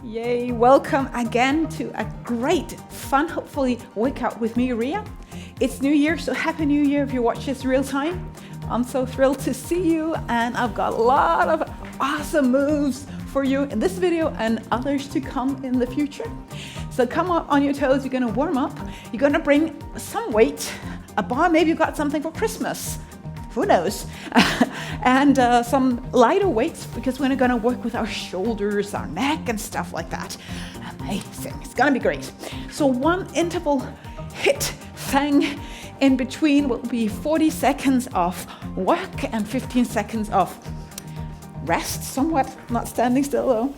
Yay, welcome again to a great, fun, hopefully workout with me, Ria. It's New Year, so Happy New Year if you watch this real time. I'm so thrilled to see you, and I've got a lot of awesome moves for you in this video and others to come in the future. So come up on your toes, you're gonna warm up, you're gonna bring some weight, a bar, maybe you got something for Christmas, who knows, and some lighter weights because we're gonna work with our shoulders, our neck and stuff like that. Amazing, it's gonna be great. So one interval hit thing in between will be 40 seconds of work and 15 seconds of rest, somewhat, not standing still though.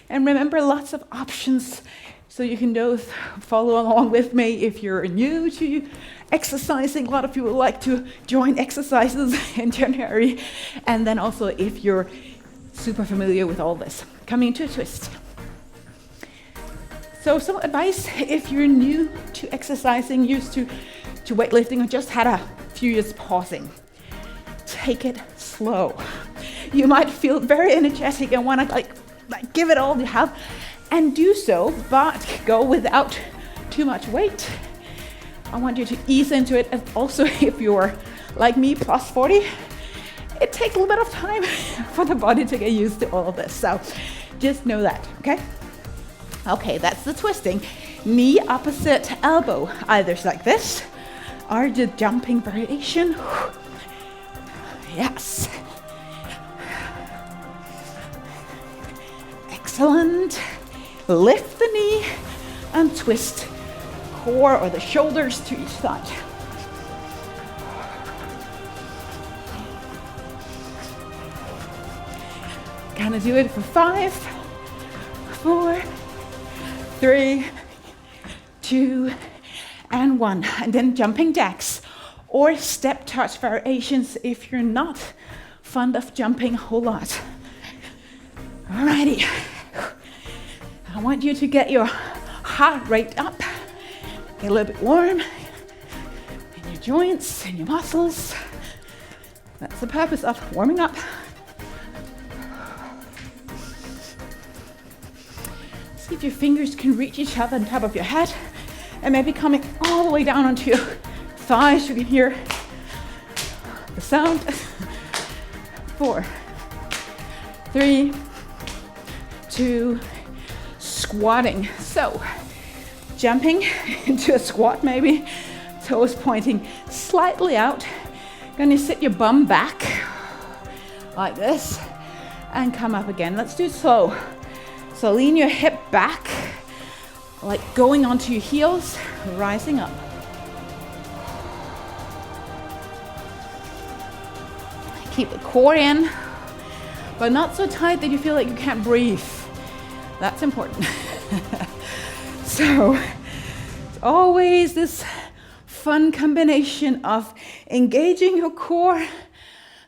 And remember, lots of options, so you can both follow along with me if you're new to exercising. A lot of people like to join exercises in January, and then also if you're super familiar with all this. Coming into a twist. So some advice if you're new to exercising, used to weightlifting, or just had a few years pausing. Take it slow. You might feel very energetic and want to like give it all you have, and do so, but go without too much weight. I want you to ease into it, and also if you're like me, plus 40, it takes a little bit of time for the body to get used to all of this. So just know that, okay? Okay, that's the twisting. Knee opposite elbow, either like this, or the jumping variation. Yes. Excellent. Lift the knee and twist core or the shoulders to each side. Gonna do it for 5, 4, 3, 2, and 1. And then jumping jacks or step touch variations if you're not fond of jumping a whole lot. Alrighty. I want you to get your heart rate up, get a little bit warm in your joints and your muscles. That's the purpose of warming up. See if your fingers can reach each other on top of your head, and maybe coming all the way down onto your thighs. You can hear the sound. 4, 3, 2, squatting. So jumping into a squat, maybe toes pointing slightly out. Gonna sit your bum back like this and come up again. Let's do it slow. So lean your hip back, like going onto your heels, rising up. Keep the core in, but not so tight that you feel like you can't breathe. That's important. So it's always this fun combination of engaging your core,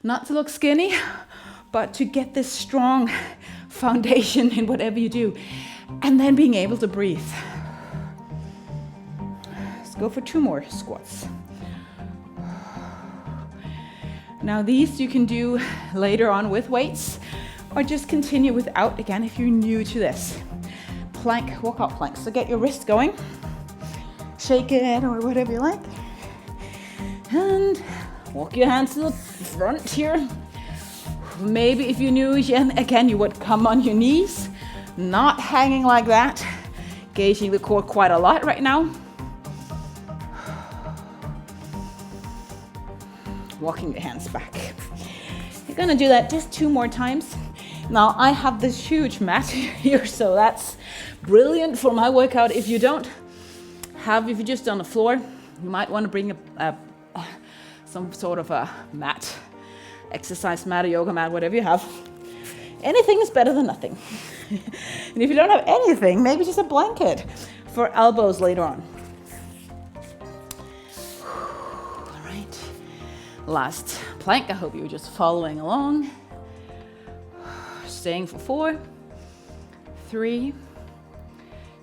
not to look skinny, but to get this strong foundation in whatever you do, and then being able to breathe. Let's go for 2 more squats. Now these you can do later on with weights, or just continue without, again, if you're new to this. Plank, walkout plank. So get your wrist going, shake it or whatever you like, and walk your hands to the front here. Maybe if you're new, again, you would come on your knees, not hanging like that, engaging the core quite a lot right now. Walking the hands back. You're gonna do that just 2 more times. Now I have this huge mat here, so that's brilliant for my workout. If you don't have, if you're just on the floor, you might want to bring some sort of a mat, exercise mat, or yoga mat, whatever you have. Anything is better than nothing. And if you don't have anything, maybe just a blanket for elbows later on. All right, last plank. I hope you were just following along. Staying for 4, 3,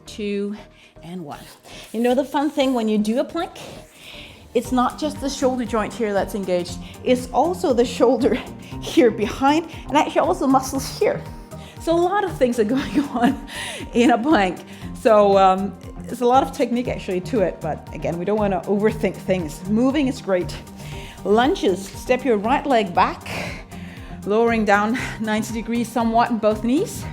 2, and 1. You know the fun thing when you do a plank? It's not just the shoulder joint here that's engaged, it's also the shoulder here behind, and actually also muscles here. So a lot of things are going on in a plank. So there's a lot of technique actually to it, but again, we don't want to overthink things. Moving is great. Lunges, step your right leg back, lowering down 90 degrees somewhat in both knees.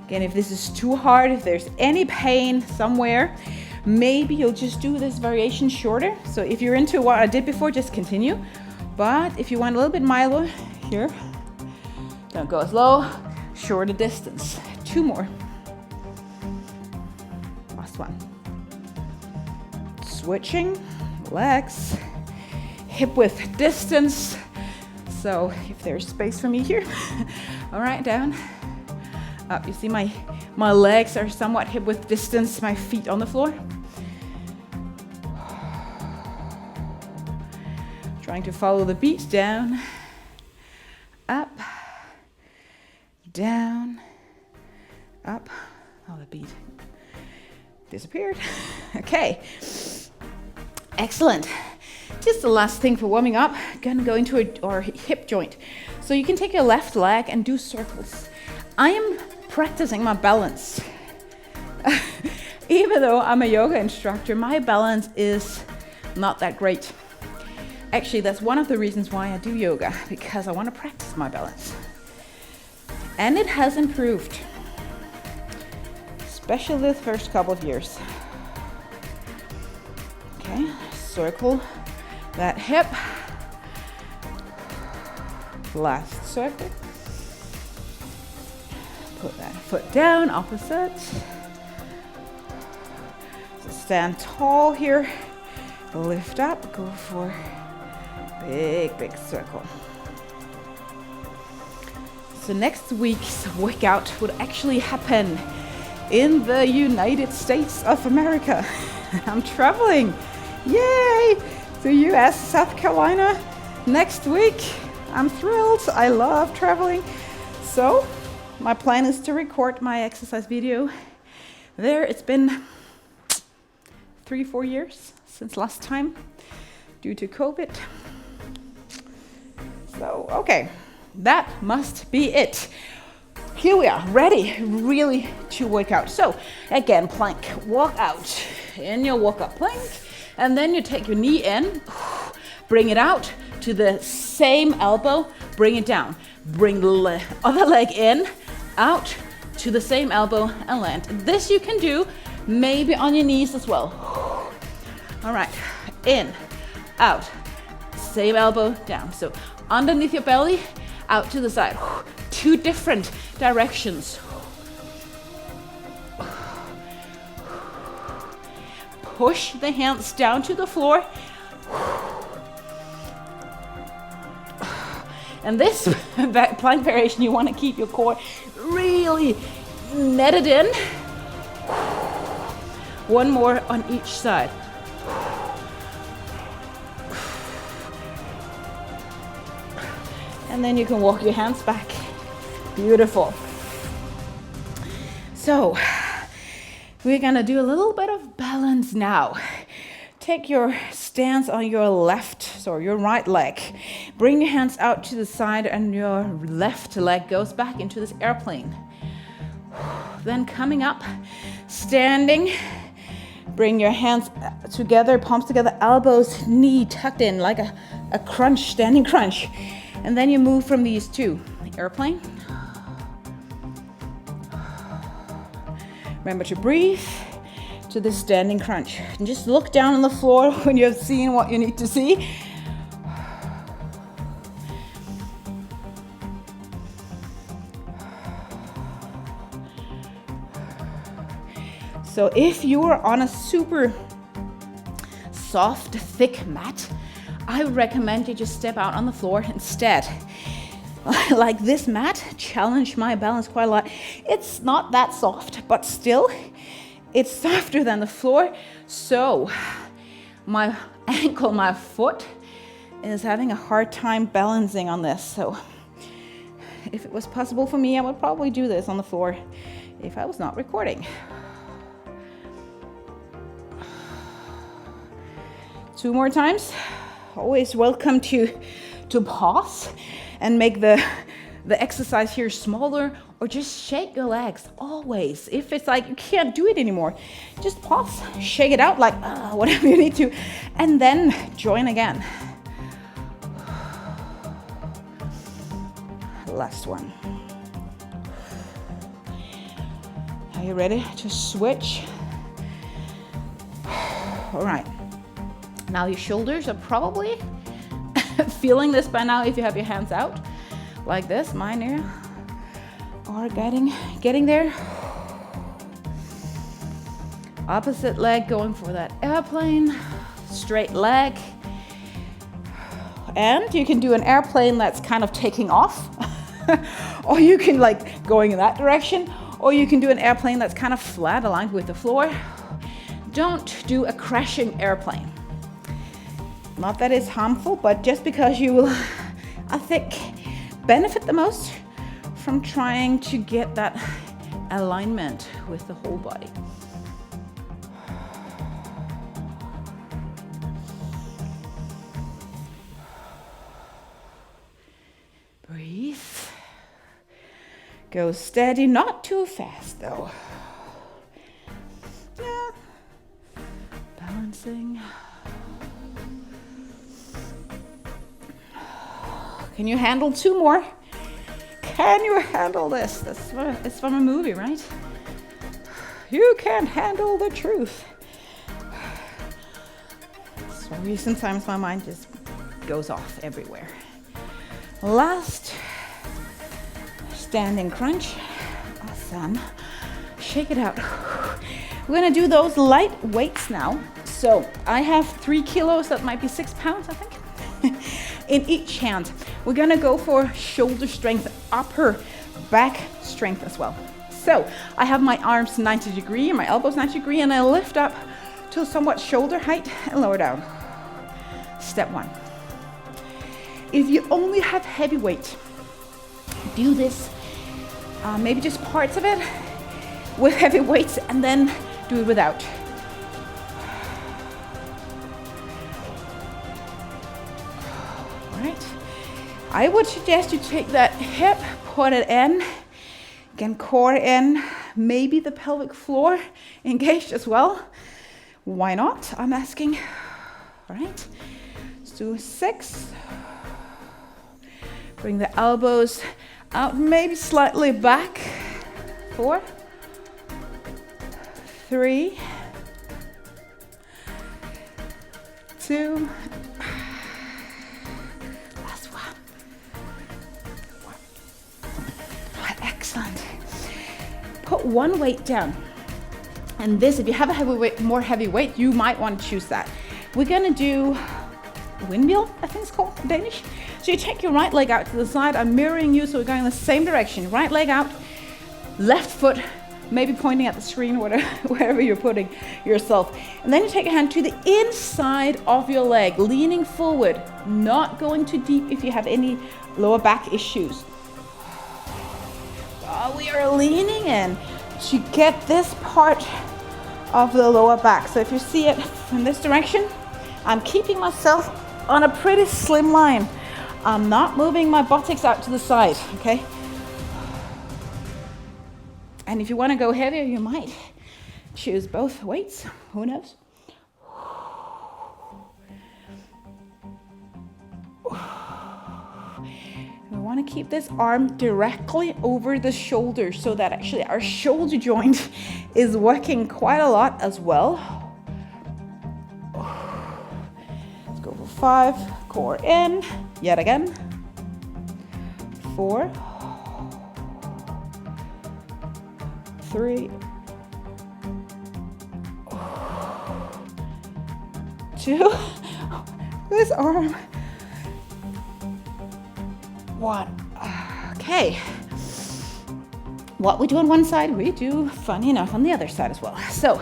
Again, if this is too hard, if there's any pain somewhere, maybe you'll just do this variation shorter. So if you're into what I did before, just continue. But if you want a little bit milder, here, don't go as low, shorter distance. 2 more. Last one. Switching legs, hip width distance. So if there's space for me here, all right, down, up. You see my legs are somewhat hip width distance, my feet on the floor. Trying to follow the beat, down, up, down, up. Oh, the beat disappeared. Okay, excellent. Just the last thing for warming up, gonna go into our hip joint. So you can take your left leg and do circles. I am practicing my balance. Even though I'm a yoga instructor, my balance is not that great. Actually, that's one of the reasons why I do yoga, because I want to practice my balance. And it has improved, especially the first couple of years. Okay, circle that hip. Last circle. Put that foot down, opposite. So stand tall here. Lift up, go for big circle. So next week's workout would actually happen in the United States of America. I'm traveling, yay, to US, South Carolina next week. I'm thrilled, I love traveling. So my plan is to record my exercise video there. It's been 3-4 years since last time due to COVID. So, okay, that must be it. Here we are, ready really to work out. So again, plank, walk out in your walk up plank, and then you take your knee in, bring it out to the same elbow, bring it down. Bring the other leg in, out to the same elbow and land. This you can do maybe on your knees as well. All right, in, out, same elbow, down. So underneath your belly, out to the side. 2 different directions. Push the hands down to the floor. And this plank variation, you want to keep your core really netted in. 1 more on each side. And then you can walk your hands back. Beautiful. So we're gonna do a little bit of balance now. Take your stance on your left, so your right leg. Bring your hands out to the side and your left leg goes back into this airplane. Then coming up, standing. Bring your hands together, palms together, elbows, knee tucked in like a crunch, standing crunch. And then you move from these 2. Airplane. Remember to breathe to the standing crunch. And just look down on the floor when you've seen what you need to see. So if you are on a super soft, thick mat, I would recommend you just step out on the floor instead. Like this mat challenged my balance quite a lot. It's not that soft, but still, it's softer than the floor. So my ankle, my foot is having a hard time balancing on this. So if it was possible for me, I would probably do this on the floor if I was not recording. 2 more times. Always welcome to pause and make the the exercise here smaller, or just shake your legs always. If it's like you can't do it anymore, just pause, shake it out like whatever you need to, and then join again. Last one. Are you ready to switch? All right. Now your shoulders are probably feeling this by now if you have your hands out like this. Mine here are getting there. Opposite leg going for that airplane, straight leg. And you can do an airplane that's kind of taking off, or you can like going in that direction, or you can do an airplane that's kind of flat, aligned with the floor. Don't do a crashing airplane. Not that it's harmful, but just because you will, I think, benefit the most from trying to get that alignment with the whole body. Breathe. Go steady, not too fast though. Yeah. Balancing. Can you handle 2 more? Can you handle this? It's from a movie, right? You can't handle the truth. Sorry, sometimes my mind just goes off everywhere. Last standing crunch. Awesome. Shake it out. We're gonna do those light weights now. So I have 3 kilos, that might be 6 pounds, I think, in each hand. We're gonna go for shoulder strength, upper back strength as well. So I have my arms 90 degree, my elbows 90 degree, and I lift up to somewhat shoulder height and lower down. Step 1. If you only have heavy weight, do this, maybe just parts of it with heavy weights, and then do it without. All right. I would suggest you take that hip, put it in, again, core in, maybe the pelvic floor engaged as well. Why not? I'm asking. All right. Let's do 6. Bring the elbows out, maybe slightly back. 4, 3, 2, last one. Excellent. Put one weight down. And this, if you have a heavy weight, more heavy weight, you might want to choose that. We're gonna do windmill, I think it's called in Danish. So you take your right leg out to the side. I'm mirroring you, so we're going in the same direction. Right leg out, left foot, maybe pointing at the screen, wherever you're putting yourself. And then you take your hand to the inside of your leg, leaning forward, not going too deep if you have any lower back issues. We are leaning in to get this part of the lower back. So if you see it from this direction, I'm keeping myself on a pretty slim line. I'm not moving my buttocks out to the side, okay? And if you want to go heavier, you might choose both weights. Who knows? We want to keep this arm directly over the shoulder so that actually our shoulder joint is working quite a lot as well. Let's go for 5, core in, yet again. 4, 3, 2, this arm. 1. Okay. What we do on one side, we do, funny enough, on the other side as well. So,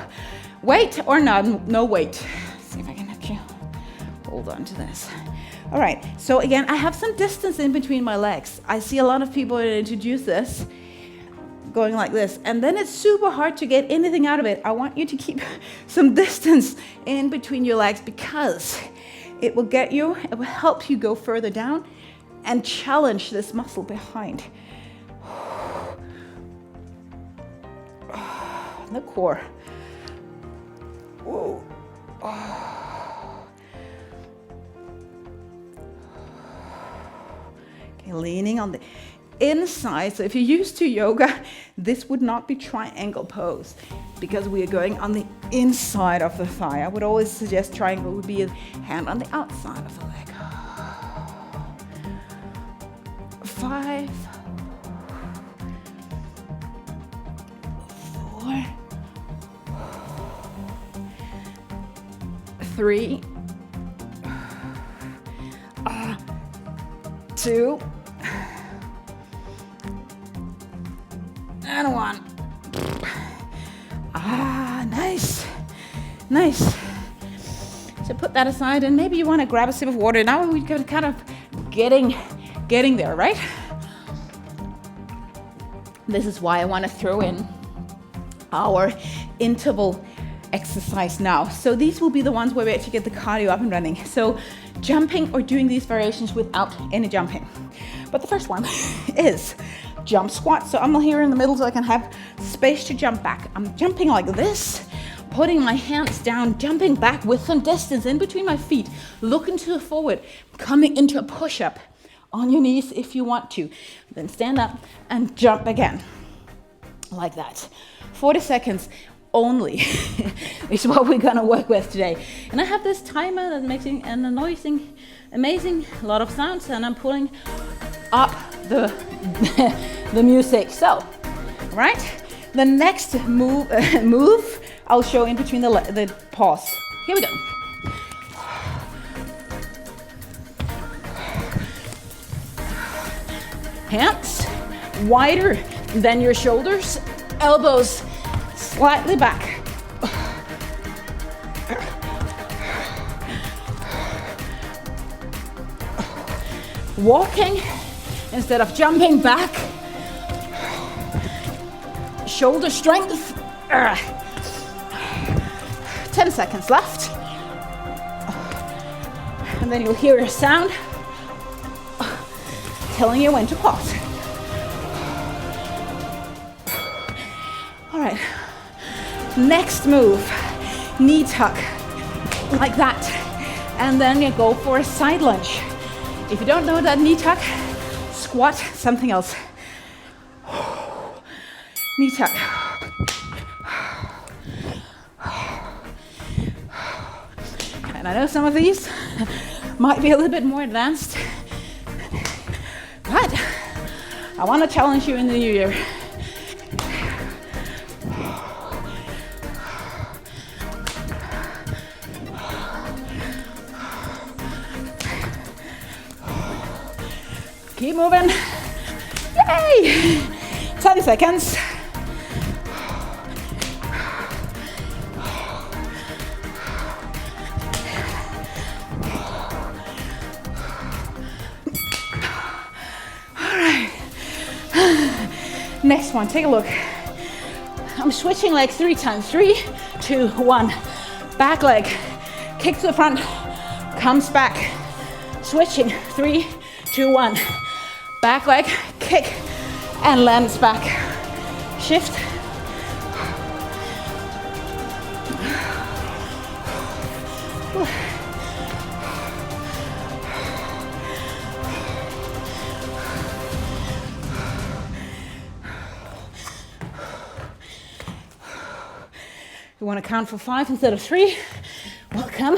weight or no weight. Let's see if I can actually hold on to this. All right. So again, I have some distance in between my legs. I see a lot of people introduce this going like this, and then it's super hard to get anything out of it. I want you to keep some distance in between your legs because it will help you go further down and challenge this muscle behind. The core. Whoa. Okay, leaning on the inside. So if you're used to yoga, this would not be triangle pose because we are going on the inside of the thigh. I would always suggest triangle would be a hand on the outside of the leg. 5, 4, 3, 2, and 1. Nice. So put that aside, and maybe you want to grab a sip of water. Now we're kind of getting there, right? This is why I want to throw in our interval exercise now. So these will be the ones where we actually get the cardio up and running. So jumping or doing these variations without any jumping. But the first one is jump squat. So I'm here in the middle so I can have space to jump back. I'm jumping like this, putting my hands down, jumping back with some distance in between my feet, looking to the forward, coming into a push-up on your knees if you want to. Then stand up and jump again, like that. 40 seconds only is what we're gonna work with today. And I have this timer that's making an amazing lot of sounds, and I'm pulling up the the music. So, right, the next move I'll show in between the pause. Here we go. Hands wider than your shoulders, elbows slightly back. Walking instead of jumping back. Shoulder strength. 10 seconds left. And then you'll hear a sound telling you when to pause. All right, next move, knee tuck, like that. And then you go for a side lunge. If you don't know that knee tuck, squat something else. Knee tuck. And I know some of these might be a little bit more advanced, but I want to challenge you in the new year. Keep moving. Yay! 10 seconds. Next one, take a look. I'm switching legs 3 times. 3, 2, 1. Back leg, kick to the front, comes back. Switching, 3, 2, 1. Back leg, kick, and lands back. Shift. You want to count for 5 instead of 3. Welcome.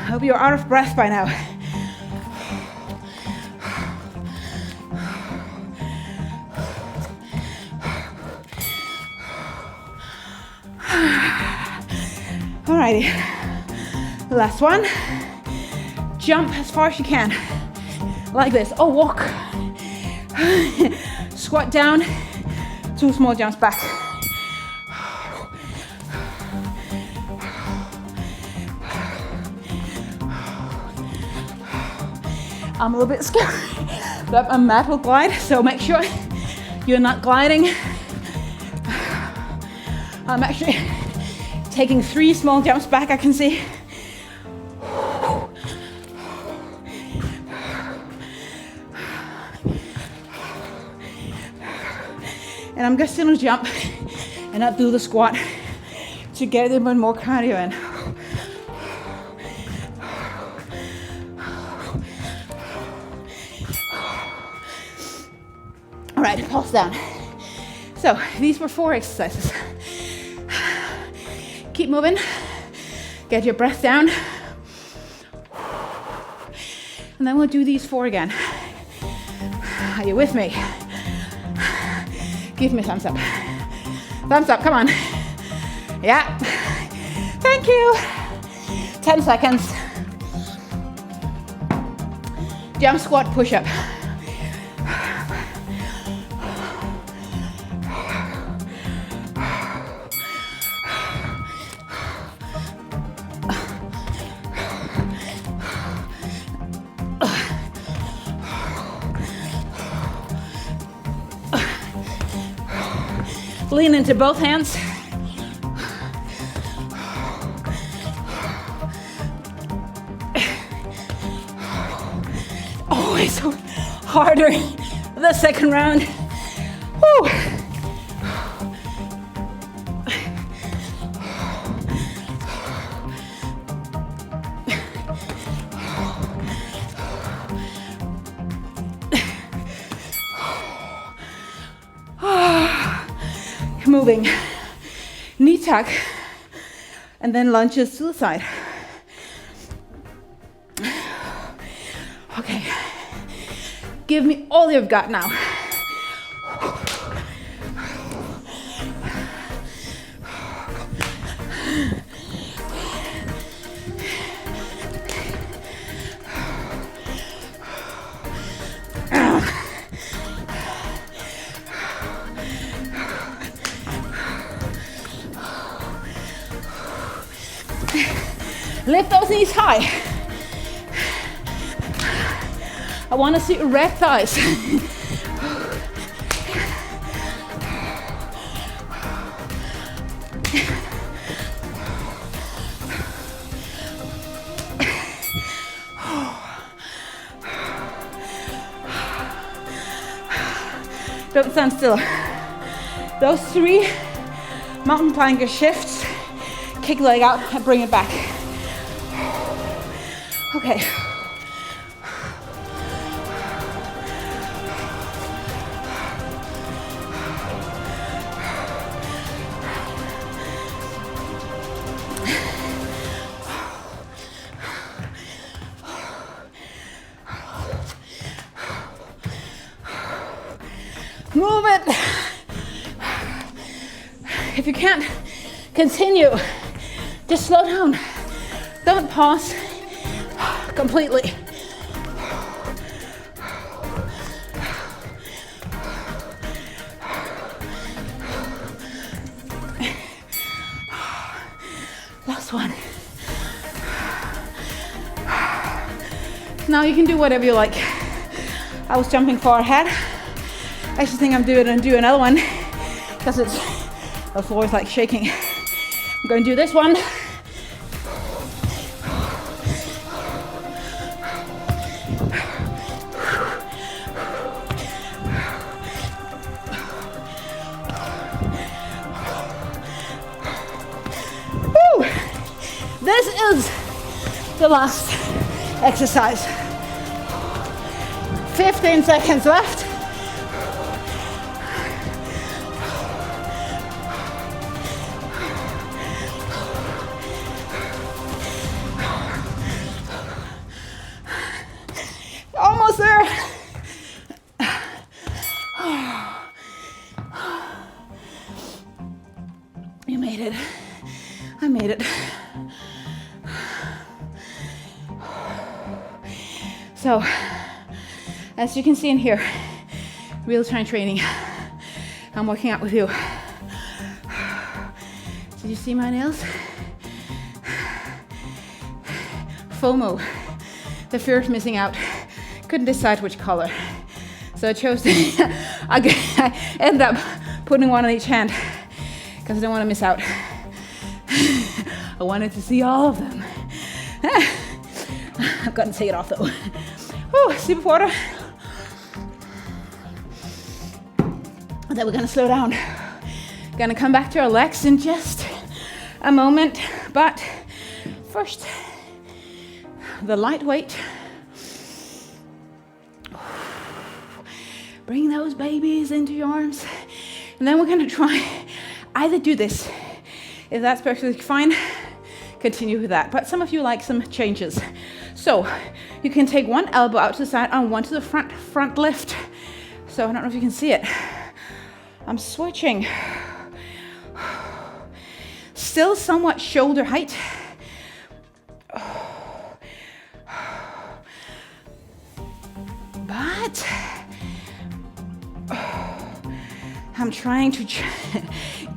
Hope you're out of breath by now. Alrighty, last one. Jump as far as you can, like this. Oh, walk. Squat down, 2 small jumps back. I'm a little bit scared that my mat will glide, so make sure you're not gliding. I'm actually taking 3 small jumps back, I can see. And I'm just gonna jump and not do the squat to get a bit more cardio in. All right, pulse down. So these were 4 exercises. Keep moving. Get your breath down. And then we'll do these 4 again. Are you with me? Give me a thumbs up. Thumbs up, come on. Yeah. Thank you. 10 seconds. Jump, squat, push up. Lean into both hands. Always harder the second round. Woo. Moving, knee tuck, and then lunges to the side. Okay, give me all you've got now. Lift those knees high. I want to see red thighs. Don't stand still. Those 3 mountain planker shifts. Kick leg out and bring it back. Okay. Move it. If you can't continue, just slow down. Don't pause completely. Last one. Now you can do whatever you like. I was jumping far ahead. I just think I'm doing another one because the floor is like shaking. I'm going to do this one. Woo! This is the last exercise. 15 seconds left. Almost there. You made it. I made it. So, as you can see in here, real-time training. I'm working out with you. Did you see my nails? FOMO, the fear of missing out. Couldn't decide which color, so I chose to, I ended up putting one on each hand because I didn't want to miss out. I wanted to see all of them. I've got to take it off though. Oh, sip of water. then we're gonna slow down. Gonna come back to our legs in just a moment, but first, the light weight. Bring those babies into your arms. And then we're gonna try either do this. If that's perfectly fine, continue with that. But some of you like some changes. So you can take one elbow out to the side and one to the front lift. So I don't know if you can see it. I'm switching. Still somewhat shoulder height. But I'm trying to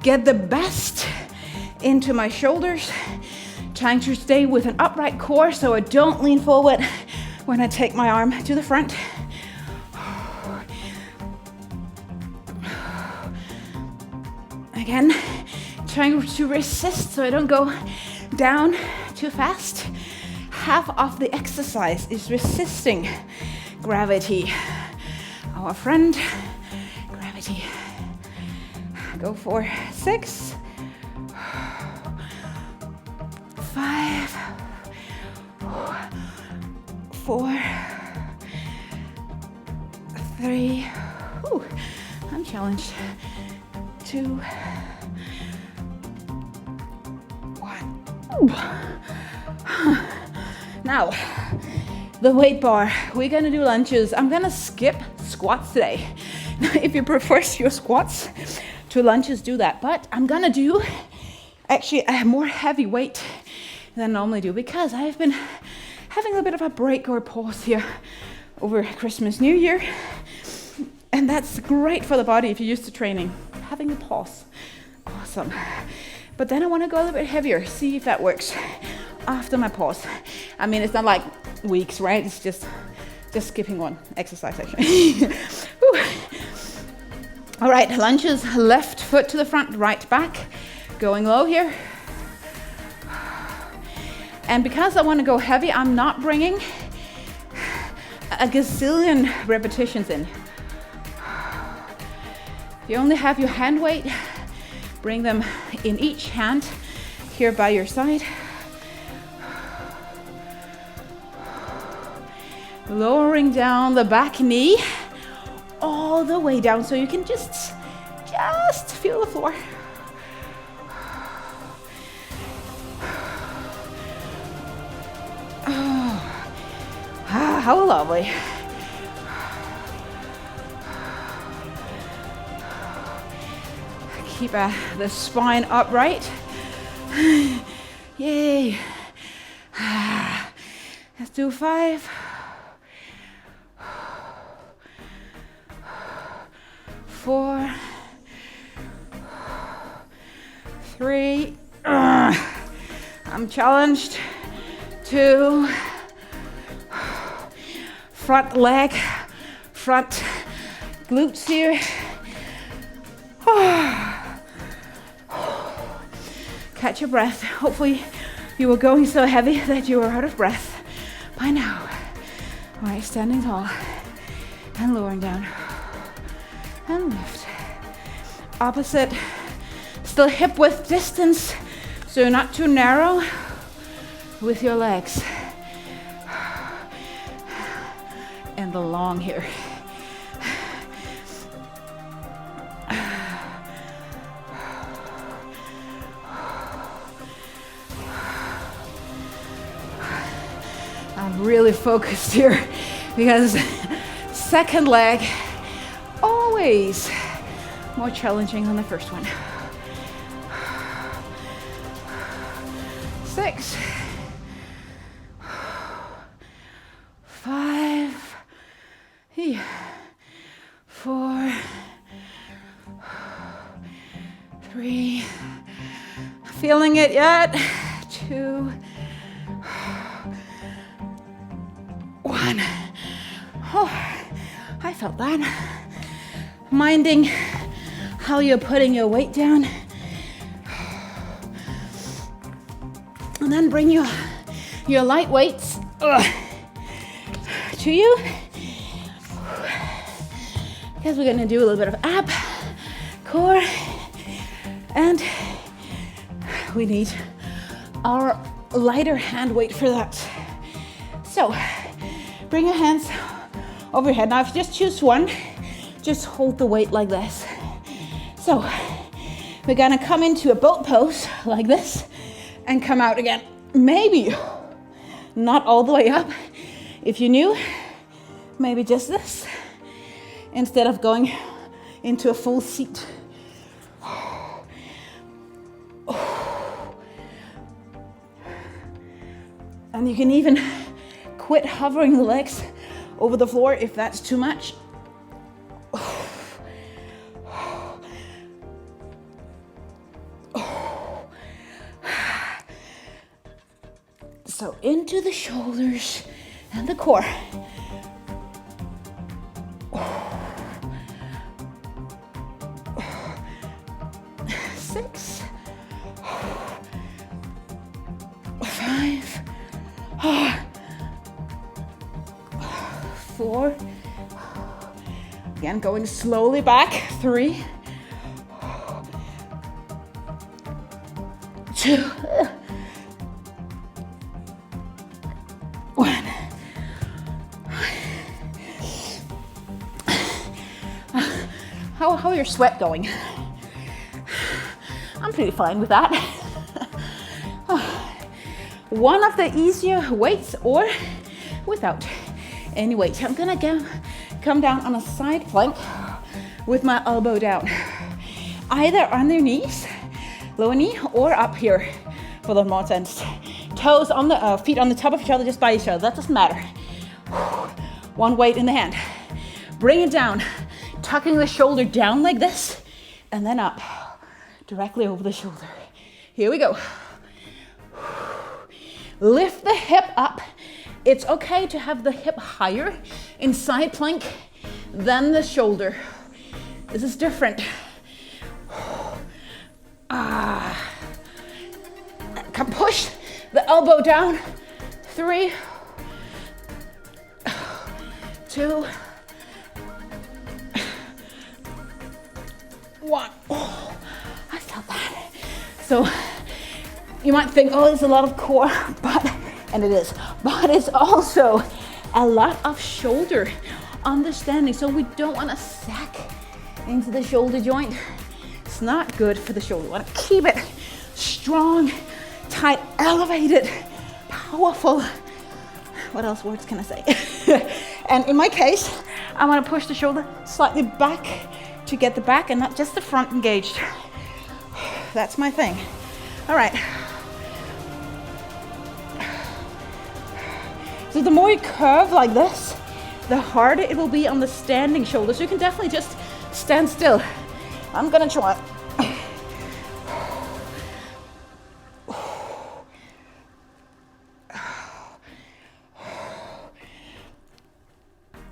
get the best into my shoulders, trying to stay with an upright core so I don't lean forward when I take my arm to the front. Again, trying to resist so I don't go down too fast. Half of the exercise is resisting gravity. Our friend, gravity. Go for 6, 5, 4, 3. Ooh, I'm challenged. 2, 1. Now, the weight bar. We're gonna do lunges. I'm gonna skip squats today. If you prefer your squats to lunges, do that. But I'm gonna do actually a more heavy weight than I normally do because I've been having a bit of a break or a pause here over Christmas, New Year. And that's great for the body if you're used to training. Having a pause, awesome. But then I wanna go a little bit heavier, see if that works after my pause. I mean, it's not like weeks, right? It's just skipping one exercise actually. All right, lunges, left foot to the front, right back, going low here. And because I want to go heavy, I'm not bringing a gazillion repetitions in. If you only have your hand weight, bring them in each hand here by your side. Lowering down the back knee all the way down so you can just feel the floor. Oh, how lovely. Keep the spine upright. Yay. Let's do 5. 4, 3, I'm challenged. 2, front leg, front glutes here. Catch your breath. Hopefully you were going so heavy that you were out of breath by now. All right, standing tall and lowering down. And lift. Opposite, still hip width distance, so you're not too narrow with your legs. And the long here. I'm really focused here because second leg always more challenging than the first one. 6, 5, 4, 3, feeling it yet? 2, 1. Oh, I felt that. Minding how you're putting your weight down. And then bring your light weights to you. Because we're gonna do a little bit of ab core. And we need our lighter hand weight for that. So bring your hands over your head. Now if you just choose one, just hold the weight like this. So we're gonna come into a boat pose like this and come out again. Maybe not all the way up. If you're new, maybe just this instead of going into a full seat. And you can even quit hovering the legs over the floor if that's too much. So into the shoulders and the core. 6, 5, 4. Again, going slowly back. 3, 2, 1. How are your sweat going? I'm pretty fine with that. One of the easier weights or without any weight. I'm gonna come down on a side plank with my elbow down. Either on their knees, lower knee, or up here for the more sense. Toes on the feet on the top of each other, just by each other. That doesn't matter. One weight in the hand. Bring it down, tucking the shoulder down like this, and then up, directly over the shoulder. Here we go. Lift the hip up. It's okay to have the hip higher in side plank than the shoulder. This is different. Come push the elbow down. 3, 2, 1. Oh, I felt that. So you might think, oh, there's a lot of core, and it is, but it's also a lot of shoulder understanding. So we don't want to sack into the shoulder joint. It's not good for the shoulder. We want to keep it strong, tight, elevated, powerful. What else words can I say? And in my case, I want to push the shoulder slightly back to get the back and not just the front engaged. That's my thing. All right. So the more you curve like this, the harder it will be on the standing shoulder. So you can definitely just stand still. I'm gonna try.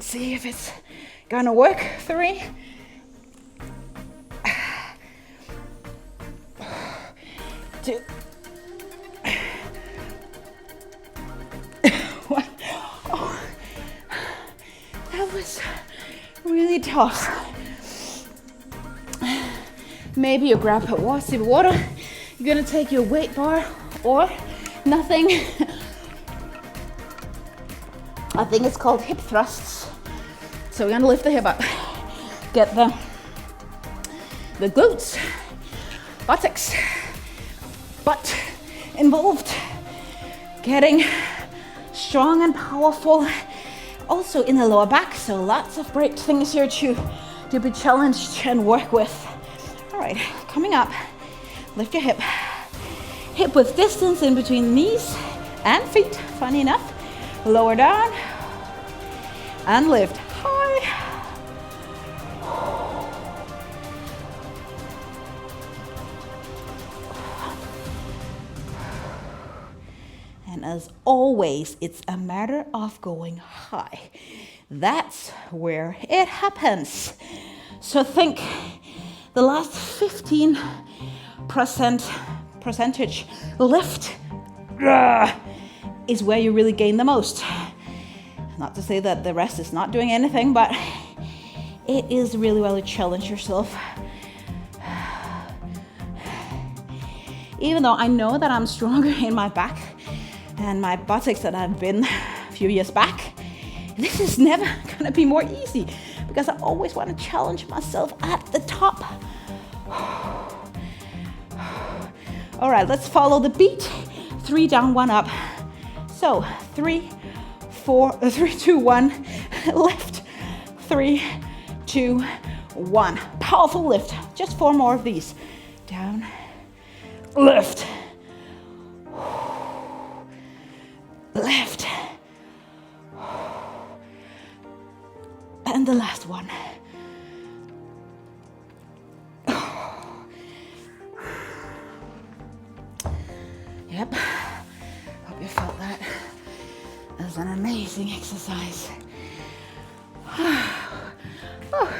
See if it's gonna work. 3, 2, 1. Oh, that was really tough. Maybe you grab a sip of water. You're gonna take your weight bar or nothing. I think it's called hip thrusts. So we're gonna lift the hip up. Get the glutes, buttocks, butt involved. Getting strong and powerful. Also in the lower back, so lots of great things here to be challenged and work with. All right, coming up, lift your hip. Hip width distance in between knees and feet, funny enough. Lower down and lift high. And as always, it's a matter of going high. That's where it happens. So think the last 15% lift is where you really gain the most. Not to say that the rest is not doing anything, but it is really well to challenge yourself Even though I know that I'm stronger in my back and my buttocks than I've been a few years back, this is never gonna be more easy because I always want to challenge myself at the top. All right, let's follow the beat. 3 down, 1 up. So 3, 4, 3, 2, 1, lift. 3, 2, 1. Powerful lift. Just 4 more of these. Down, lift, lift, and the last one. Yep, hope you felt that. That was an amazing exercise. Oh,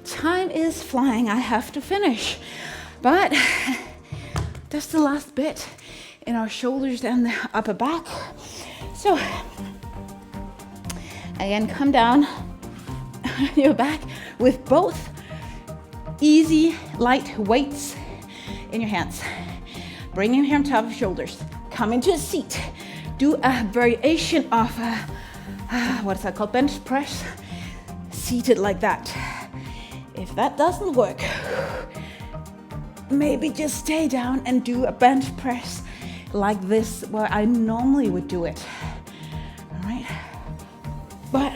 time is flying, I have to finish. But that's the last bit in our shoulders and the upper back. So, again, come down on your back with both easy, light weights in your hands. Bring your hand on top of your shoulders. Come into a seat. Do a variation of, what is that called? Bench press. Seated like that. If that doesn't work, maybe just stay down and do a bench press like this, where I normally would do it. All right? But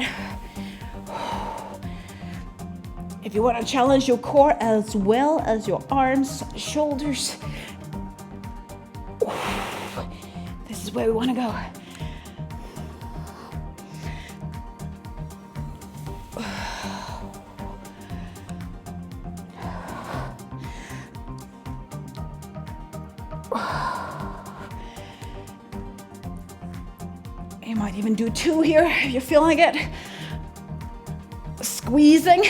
if you want to challenge your core as well as your arms, shoulders, this is where we want to go. You might even do 2 here if you're feeling it. Squeezing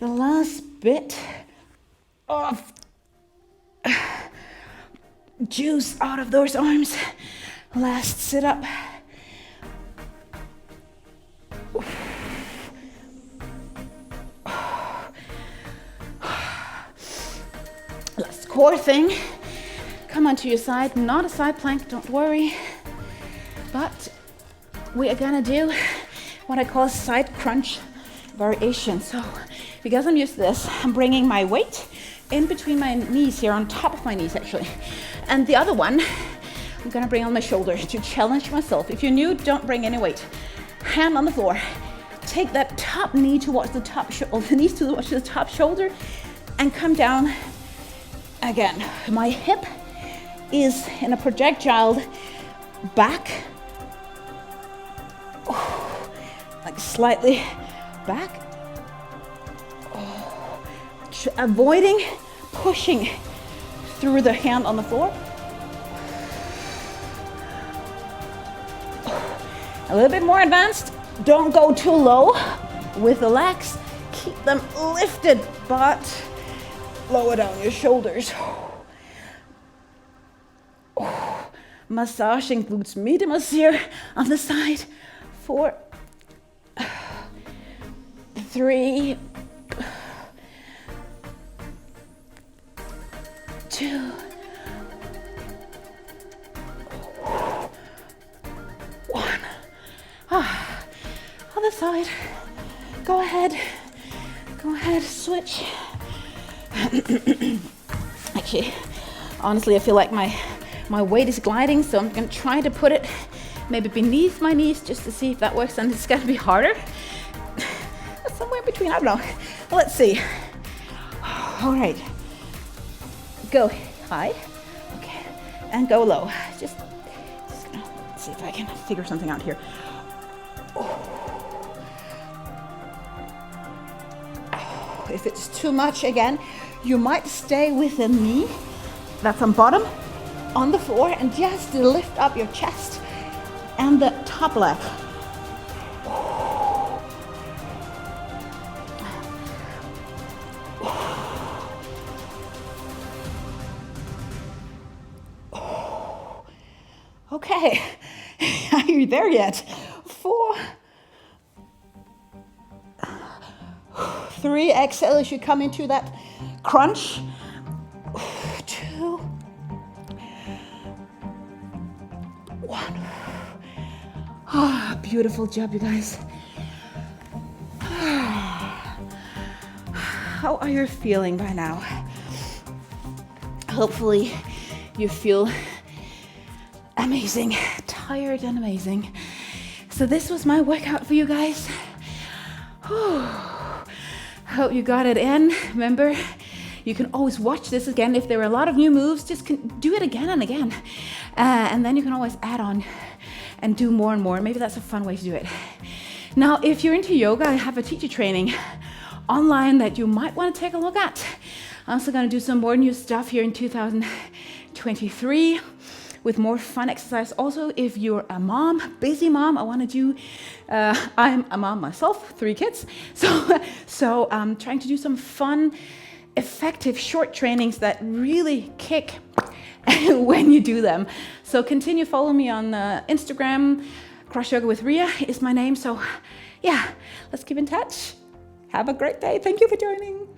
the last bit of juice out of those arms. Last sit up. Last core thing. Come onto your side, not a side plank, don't worry. But we are gonna do what I call side crunch variation. So because I'm used to this, I'm bringing my weight in between my knees here, on top of my knees actually. And the other one, I'm gonna bring on my shoulders to challenge myself. If you're new, don't bring any weight. Hand on the floor. Take that top knee towards the top shoulder, the knees towards the top shoulder, and come down again. My hip is in a projectile back, like slightly back, avoiding pushing through the hand on the floor. A little bit more advanced. Don't go too low with the legs. Keep them lifted, but lower down your shoulders. Massaging glutes medius here on the side. 4, 3, 2, 1. Other side. Go ahead, switch. Actually, honestly, I feel like my weight is gliding, so I'm gonna try to put it maybe beneath my knees just to see if that works, and it's gonna be harder. Somewhere in between, I don't know. Well, let's see. All right. Go high, okay, and go low. Just gonna see if I can figure something out here. If it's too much, again, you might stay with the knee that's on bottom on the floor and just lift up your chest and the top leg. Okay, are you there yet? 4, 3, exhale as you come into that crunch. 2, beautiful job, you guys. How are you feeling by now? Hopefully you feel amazing, tired and amazing. So this was my workout for you guys. Hope you got it in. Remember, you can always watch this again. If there are a lot of new moves, just do it again and again. And then you can always add on and do more and more. Maybe that's a fun way to do it. Now, if you're into yoga, I have a teacher training online that you might want to take a look at. I'm also going to do some more new stuff here in 2023 with more fun exercise. Also, if you're a mom, busy mom, I want to do, I'm a mom myself, 3 kids. So I'm trying to do some fun, effective short trainings that really kick when you do them. So continue follow me on Instagram. CrossYoga with Ria is my name. So yeah, let's keep in touch. Have a great day. Thank you for joining.